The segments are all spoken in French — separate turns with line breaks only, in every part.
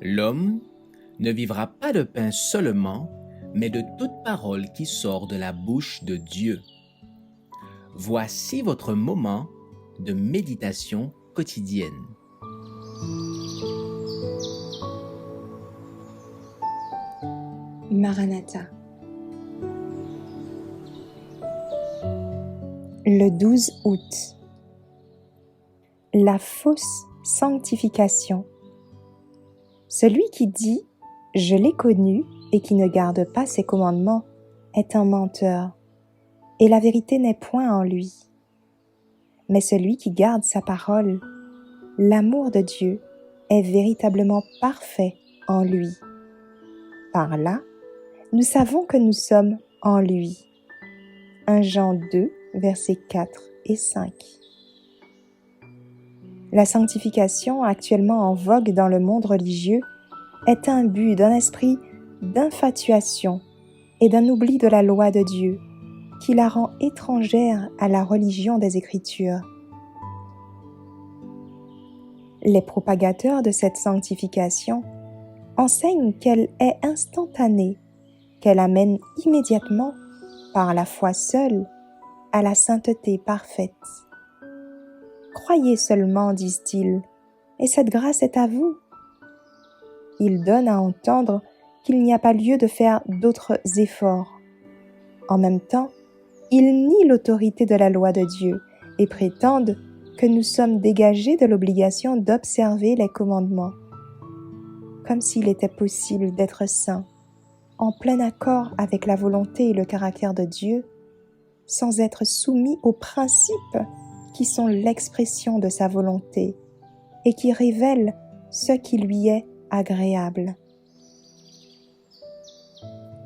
L'homme ne vivra pas de pain seulement, mais de toute parole qui sort de la bouche de Dieu. Voici votre moment de méditation quotidienne.
Maranatha. Le 12 août. La fausse sanctification. Celui qui dit « Je l'ai connu » et qui ne garde pas ses commandements est un menteur, et la vérité n'est point en lui. Mais celui qui garde sa parole, l'amour de Dieu est véritablement parfait en lui. Par là, nous savons que nous sommes en lui. 1 Jean 2, versets 4 et 5. La sanctification actuellement en vogue dans le monde religieux est un but d'un esprit d'infatuation et d'un oubli de la loi de Dieu qui la rend étrangère à la religion des Écritures. Les propagateurs de cette sanctification enseignent qu'elle est instantanée, qu'elle amène immédiatement, par la foi seule, à la sainteté parfaite. Croyez seulement, disent-ils, et cette grâce est à vous. Ils donnent à entendre qu'il n'y a pas lieu de faire d'autres efforts. En même temps, ils nient l'autorité de la loi de Dieu et prétendent que nous sommes dégagés de l'obligation d'observer les commandements, comme s'il était possible d'être saint, en plein accord avec la volonté et le caractère de Dieu, sans être soumis aux principes qui sont l'expression de sa volonté et qui révèlent ce qui lui est agréable.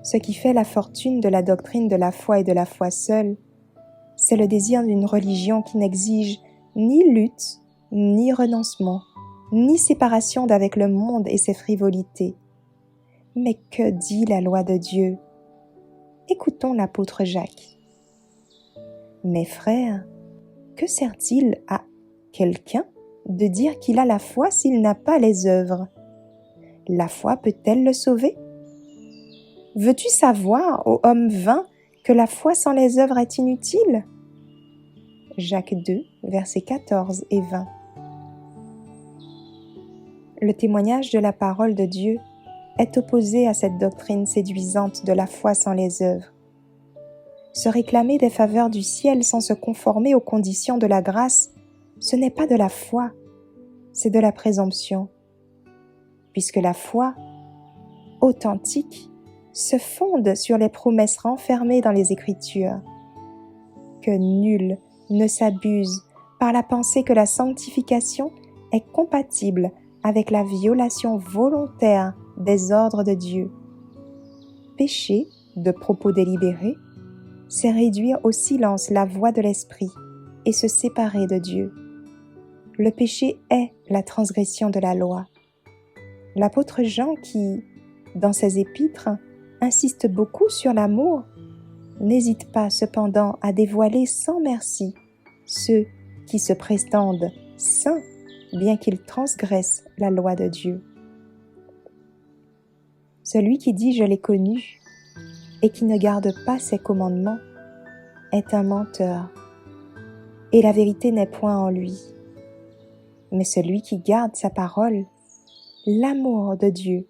Ce qui fait la fortune de la doctrine de la foi et de la foi seule, c'est le désir d'une religion qui n'exige ni lutte, ni renoncement, ni séparation d'avec le monde et ses frivolités. Mais que dit la loi de Dieu? Écoutons l'apôtre Jacques. Mes frères, que sert-il à quelqu'un de dire qu'il a la foi s'il n'a pas les œuvres? La foi peut-elle le sauver? Veux-tu savoir, ô homme vain, que la foi sans les œuvres est inutile? Jacques 2, versets 14 et 20. Le témoignage de la parole de Dieu est opposé à cette doctrine séduisante de la foi sans les œuvres. Se réclamer des faveurs du ciel sans se conformer aux conditions de la grâce, ce n'est pas de la foi, c'est de la présomption. Puisque la foi, authentique, se fonde sur les promesses renfermées dans les Écritures. Que nul ne s'abuse par la pensée que la sanctification est compatible avec la violation volontaire des ordres de Dieu. Pécher, de propos délibérés, c'est réduire au silence la voix de l'esprit et se séparer de Dieu. Le péché est la transgression de la loi. L'apôtre Jean qui, dans ses épîtres, insiste beaucoup sur l'amour, n'hésite pas cependant à dévoiler sans merci ceux qui se prétendent saints bien qu'ils transgressent la loi de Dieu. Celui qui dit « je l'ai connu » et qui ne garde pas ses commandements est un menteur, et la vérité n'est point en lui. Mais celui qui garde sa parole, l'amour de Dieu